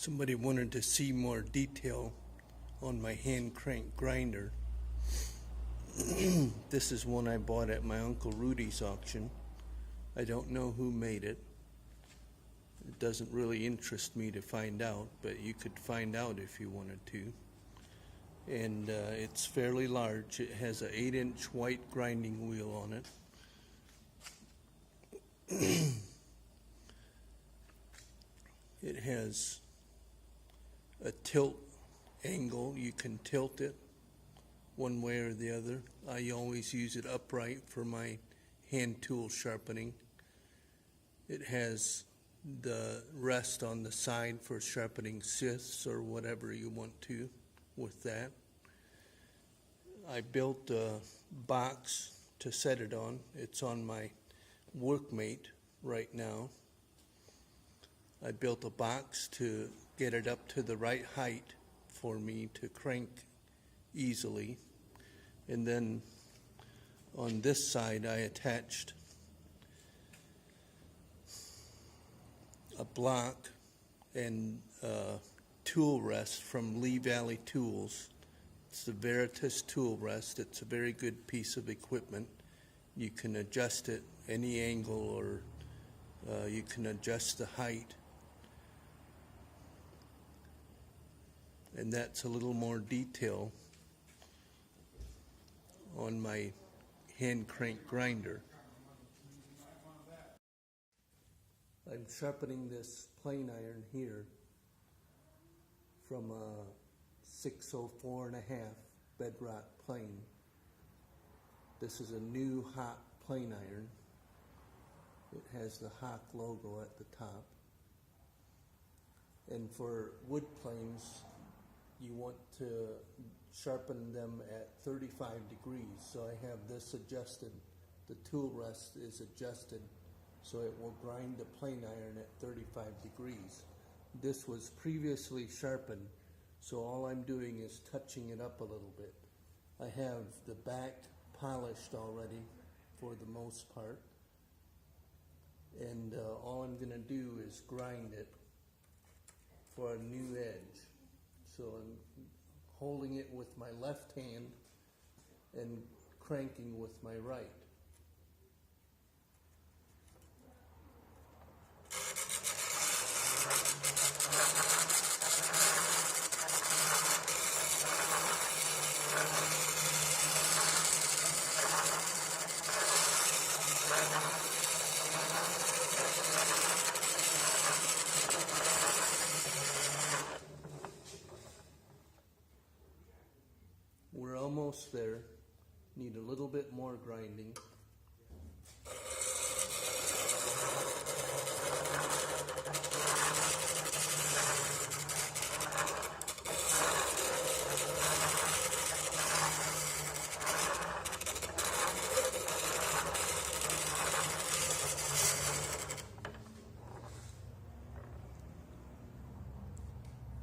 Somebody wanted to see more detail on my hand crank grinder. This is one I bought at my Uncle Rudy's auction. I don't know who made it. It doesn't really interest me to find out, but you could find out if you wanted to. And it's fairly large. It has an 8-inch white grinding wheel on it. It has a tilt angle. You can tilt it one way or the other. I always use it upright for my hand tool sharpening. It has the rest on the side for sharpening scythes or whatever you want to with that. I built a box to set it on. It's on my workmate right now. I built a box to get it up to the right height for me to crank easily. And then on this side I attached a block and tool rest from Lee Valley Tools. It's the Veritas tool rest. It's a very good piece of equipment. You can adjust it any angle, or you can adjust the height. And that's a little more detail on my hand crank grinder. I'm sharpening this plane iron here from a 604.5 bedrock plane. This is a new Hawk plane iron. It has the Hawk logo at the top. And for wood planes, you want to sharpen them at 35 degrees. So I have this adjusted. The tool rest is adjusted so it will grind the plane iron at 35 degrees. This was previously sharpened, so all I'm doing is touching it up a little bit. I have the back polished already for the most part, and all I'm going to do is grind it for a new edge. So I'm holding it with my left hand and cranking with my right. We're almost there. Need a little bit more grinding.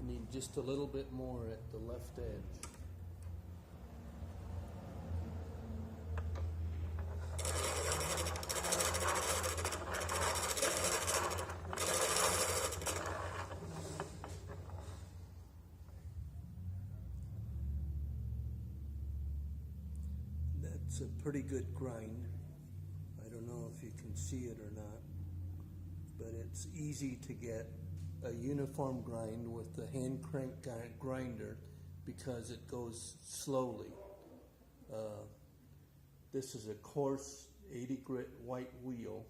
Need just a little bit more at the left edge. That's a pretty good grind. I don't know if you can see it or not, but it's easy to get a uniform grind with the hand crank grinder because it goes slowly. This is a coarse 80 grit white wheel,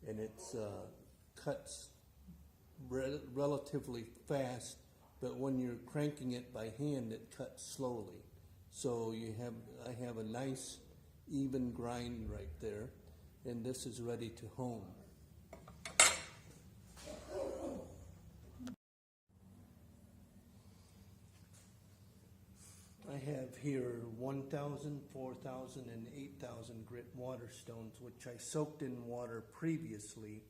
and it's cuts relatively fast, but when you're cranking it by hand, it cuts slowly. So I have a nice even grind right there, and this is ready to hone. I have here 1,000, 4,000, and 8,000 grit water stones, which I soaked in water previously,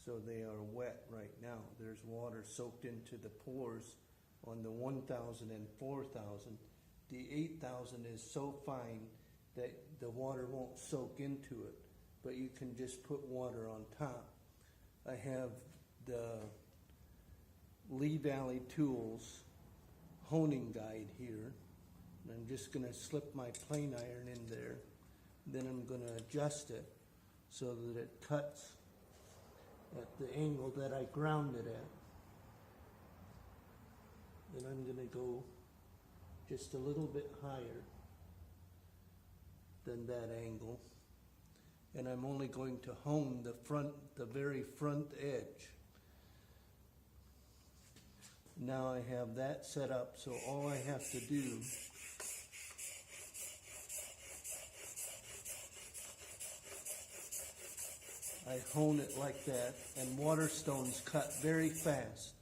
so they are wet right now. There's water soaked into the pores on the 1,000 and 4,000. The 8,000 is so fine that the water won't soak into it, but you can just put water on top. I have the Lee Valley Tools honing guide here. And I'm just going to slip my plane iron in there. Then I'm going to adjust it so that it cuts at the angle that I ground it at. Then I'm going to go just a little bit higher than that angle. And I'm only going to hone the very front edge. Now I have that set up, so all I have to do I hone it like that, and water stones cut very fast.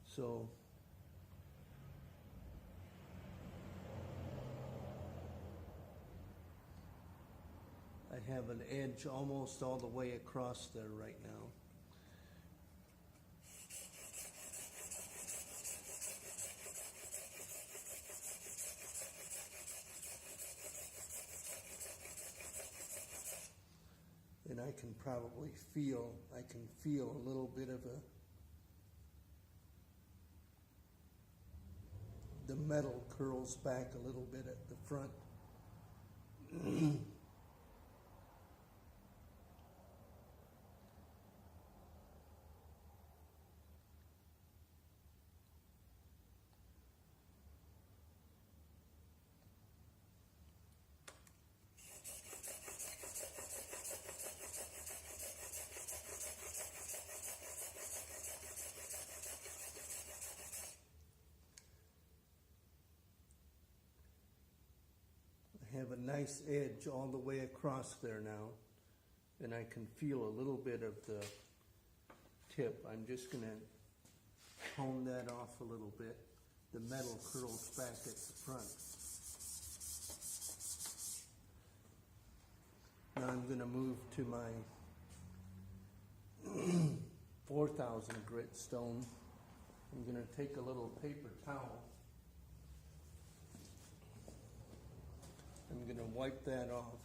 So I have an edge almost all the way across there right now. And I can probably feel, I can feel a little bit of the metal curls back a little bit at the front. I have a nice edge all the way across there now, and I can feel a little bit of the tip. I'm just going to hone that off a little bit. The metal curls back at the front. Now I'm going to move to my 4,000 grit stone. I'm going to take a little paper towel. I'm going to wipe that off.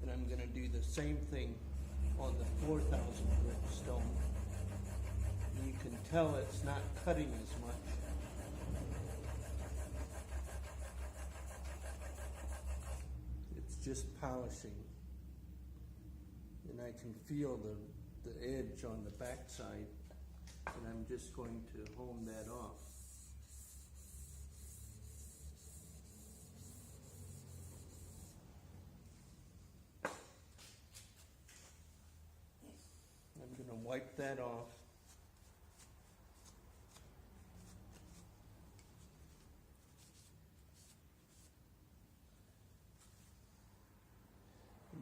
And I'm going to do the same thing on the 4,000 grit stone. And you can tell it's not cutting as much. Just polishing, and I can feel the edge on the back side, and I'm just going to hone that off. I'm going to wipe that off.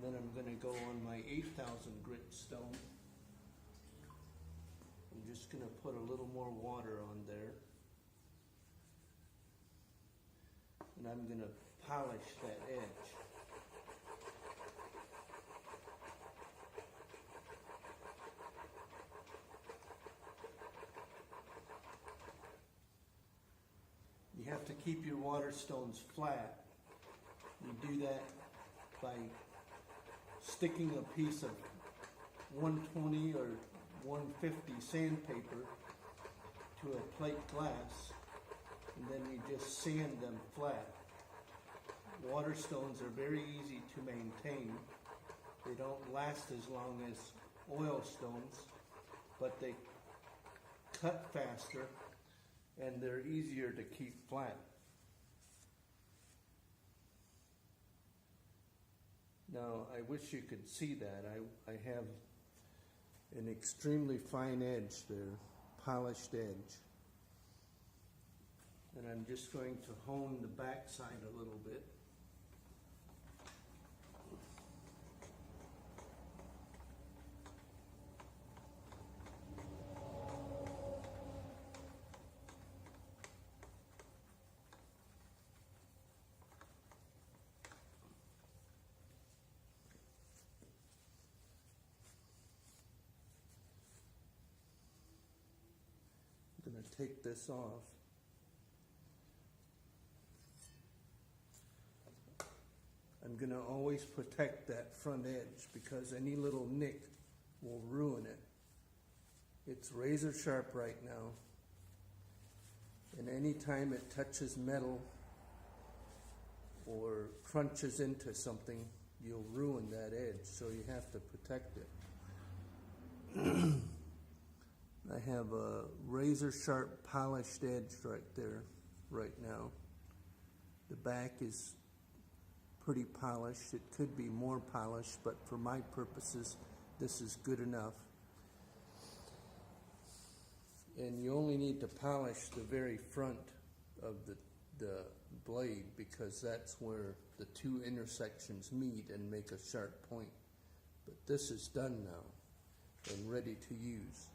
Then I'm going to go on my 8,000 grit stone. I'm just going to put a little more water on there. And I'm going to polish that edge. You have to keep your water stones flat. You do that by sticking a piece of 120 or 150 sandpaper to a plate glass, and then you just sand them flat. Water stones are very easy to maintain. They don't last as long as oil stones, but they cut faster and they're easier to keep flat. Now, I wish you could see that. I have an extremely fine edge there, polished edge. And I'm just going to hone the back side a little bit. take this off. I'm going to always protect that front edge because any little nick will ruin it. It's razor sharp right now, and anytime it touches metal or crunches into something, you'll ruin that edge, so you have to protect it. I have a razor sharp polished edge right there right now. The back is pretty polished. It could be more polished, but for my purposes, this is good enough. And you only need to polish the very front of the blade because that's where the two intersections meet and make a sharp point. But this is done now and ready to use.